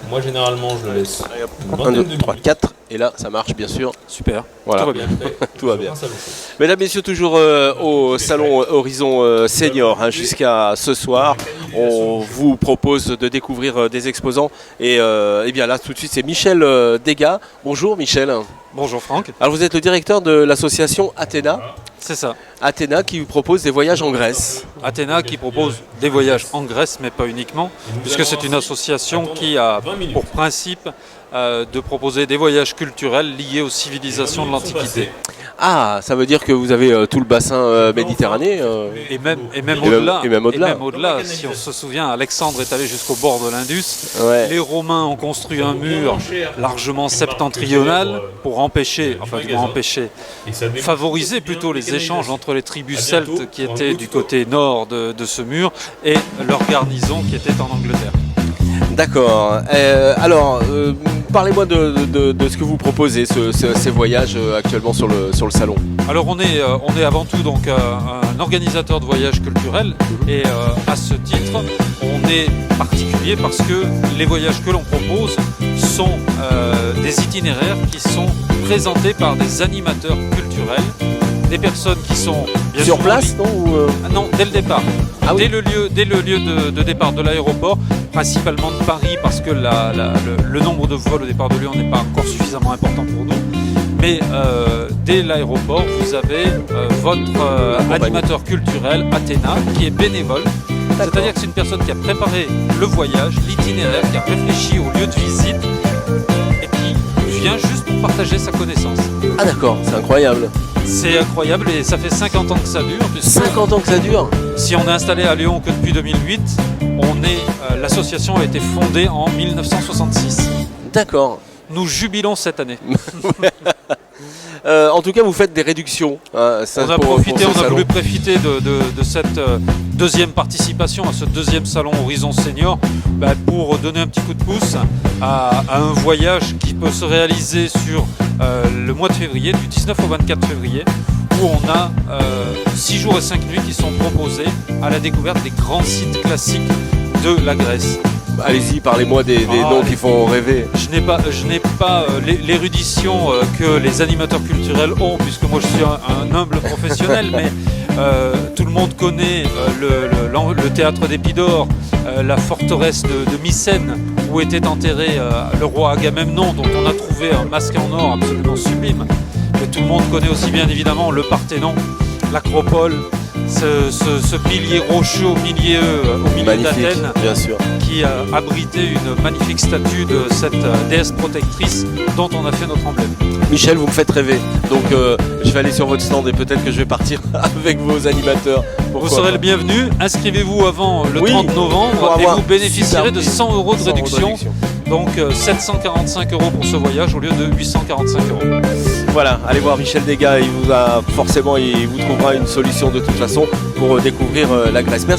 Moi, généralement, je le laisse Allez, hop. une 1, vingtaine 2, de 3, minutes. 4. Et là, ça marche bien sûr. Super, Voilà. tout va bien. Bien fait. Tout va Je bien. pense à vous faire. Mesdames, messieurs, toujours au salon Horizon Senior jusqu'à ce soir. On vous propose de découvrir des exposants. Et bien là, tout de suite, c'est Michel Degas. Bonjour Michel. Bonjour Franck, Alors vous êtes le directeur de l'association Athéna. c'est ça. Athéna qui vous propose des voyages en Grèce. Athéna qui propose des voyages en Grèce, mais pas uniquement, puisque c'est une association qui a pour principe de proposer des voyages culturels liés aux civilisations de l'Antiquité. Ah, ça veut dire que vous avez tout le bassin méditerranéen. Et même au-delà. et même au-delà. Si on se souvient, Alexandre est allé jusqu'au bord de l'Indus. Ouais. Les Romains ont construit un mur largement septentrional pour favoriser plutôt les échanges entre les tribus celtes qui étaient du côté nord de ce mur et leur garnison qui était en Angleterre. D'accord. Alors, parlez-moi de ce que vous proposez, ces voyages actuellement sur le salon. Alors on est avant tout donc un organisateur de voyages culturels et à ce titre on est particulier parce que les voyages que l'on propose sont des itinéraires qui sont présentés par des animateurs culturels, des personnes qui sont bien Sur souvent place, non ou, Ah non, dès le départ. Ah oui. Dès le lieu de départ de l'aéroport, principalement de Paris, parce que le nombre de vols au départ de Lyon n'est pas encore suffisamment important pour nous. Mais dès l'aéroport, vous avez votre animateur culturel, Athéna, qui est bénévole. C'est-à-dire que c'est une personne qui a préparé le voyage, l'itinéraire, qui a réfléchi au lieu de visite et qui vient juste pour partager sa connaissance. Ah d'accord, c'est incroyable. C'est incroyable et ça fait 50 ans que ça dure. Puisque 50 ans que ça dure. si on est installé à Lyon que depuis 2008, l'association a été fondée en 1966. D'accord. Nous jubilons cette année. En tout cas, vous faites des réductions. Hein, ça, On a voulu profiter de cette deuxième participation à ce deuxième salon Horizon Senior pour donner un petit coup de pouce à un voyage qui peut se réaliser sur le mois de février, du 19 au 24 février, où on a 6 jours et 5 nuits qui sont proposés à la découverte des grands sites classiques de la Grèce. Allez-y, parlez-moi des noms qui font rêver. Je n'ai pas l'érudition que les animateurs culturels ont, puisque moi je suis un humble professionnel, mais tout le monde connaît le théâtre d'Épidore, la forteresse de Mycène, où était enterré le roi Agamemnon, dont on a trouvé un masque en or absolument sublime. Mais tout le monde connaît aussi bien évidemment le Parthénon, l'Acropole, ce pilier rocheux au milieu d'Athènes, bien sûr. qui a abrité une magnifique statue de cette déesse protectrice dont on a fait notre emblème. Michel, vous me faites rêver. Donc je vais aller sur votre stand et peut-être que je vais partir avec vos animateurs. Vous serez le bienvenu. Inscrivez-vous avant le 30 novembre et vous bénéficierez de 100 euros de réduction. Donc 745 euros pour ce voyage au lieu de 845 euros. Voilà, allez voir Michel Degas, il vous trouvera une solution de toute façon pour découvrir la Grèce. Merci.